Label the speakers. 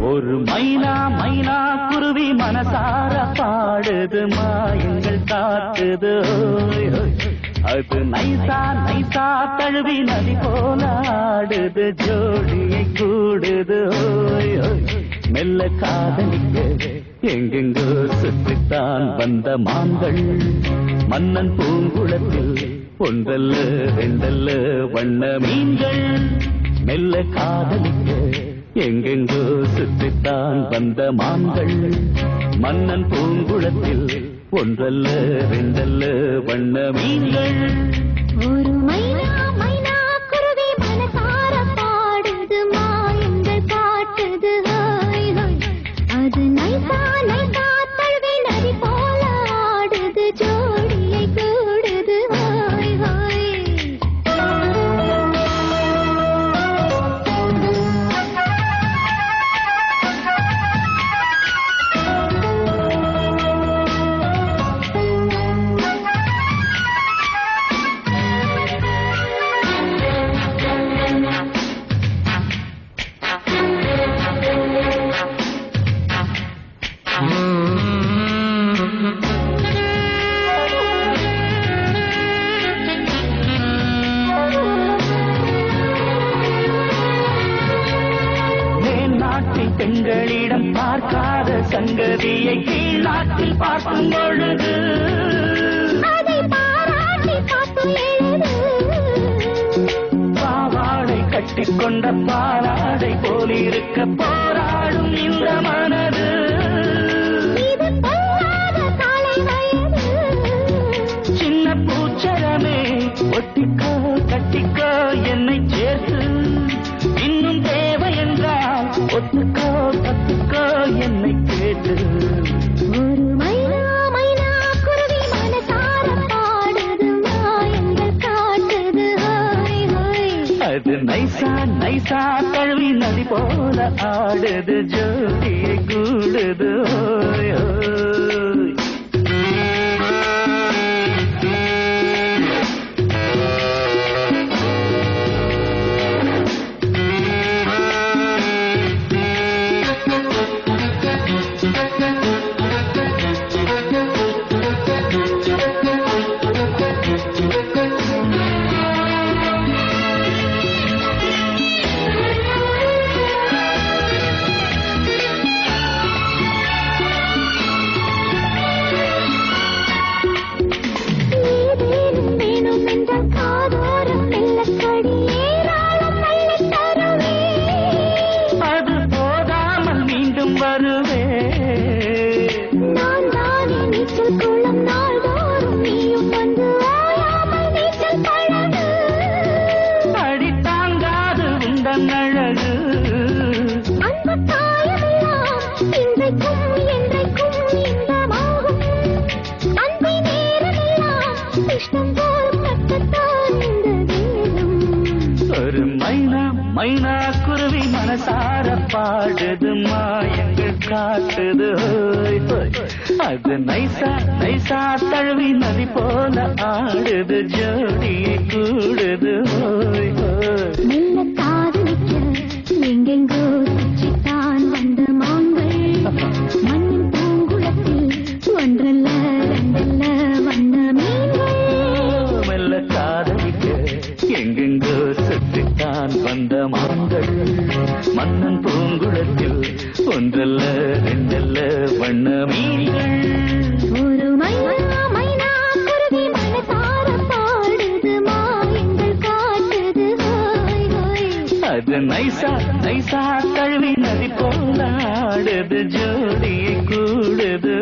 Speaker 1: ஒரு மைனா மைனா குருவி மனசார பாடுது மாயங்கள் காட்டுது அது நைசா நைசா தழுவி நதி போல ஆடுது ஜோடியை கூடுது மெல்ல காதலிக்க எங்கெங்கோ சுற்றித்தான் வந்த மான்கள் மன்னன் பூங்குளத்தில் ஒன்றல்ல ரெண்டல்ல வண்ண மீன்கள் மெல்ல காதலிக்க எங்கெங்கோ சுற்றித்தான் வந்த மான்கள் மன்னன் பூங்குளத்தில் ஒன்றல்ல ரெண்டல்ல வண்ண மீன்கள்
Speaker 2: ஒரு மைனா மைனா குருவி மனசார பாடுது மாயங்கள் காட்டுது அது நைசா நைசா தழுவி நதி போல ஆடுது ஜோடியை கூடுது
Speaker 1: பெண்களிடம் பார்க்காத சங்கதியை கீழ் நாட்டில் பார்க்கும் பொழுது
Speaker 2: அதை பாராட்டி
Speaker 1: பாவாடை கட்டிக்கொண்ட பாலாடை போலிருக்க போராடும் இந்த மனது சின்ன பூச்சரமே ஒட்டிக்கோ கட்டிக்கோ என்னை சேர்த்து இன்னும் தேவை என்றால் ஒத்துக்கோ கத்துக்கோ என்னை கேட்டு
Speaker 2: ஒரு மைனா மைனா குருவி மனசார பாடுது மாயங்கள் காட்டுது
Speaker 1: அது நைசா நைசா தழுவி நதி போல ஆடுது ஜோடியை கூடுது ஒரு மைனா மைனா குருவி மனசார பாடுது மாயங்கள் காட்டுது அது நைசா நைசா தழுவி நதி போல ஆடுது ஜோடியை கூடுது
Speaker 2: மெல்ல காதலிக்க எங்கெங்கோ சுற்றித்தான் வந்த மான்கள் மண்ணின் பூங்குளத்தில் ஒன்றல்ல ரெண்டல்ல வண்ண மீன்கள்
Speaker 1: மெல்ல காதலிக்க எங்கெங்கோ சுற்றித்தான் வந்த மான்கள் மன்னன் பூங்குளத்தில் ஒன்றல்ல ரெண்டல்ல வண்ண மீன்கள்
Speaker 2: ஒரு மைனா மைனா குருவி மனசார பாடுது மாயங்கள் காட்டுது
Speaker 1: அது நைசா நைசா தழுவி நதி போல ஆடுது ஜோடியை கூடுது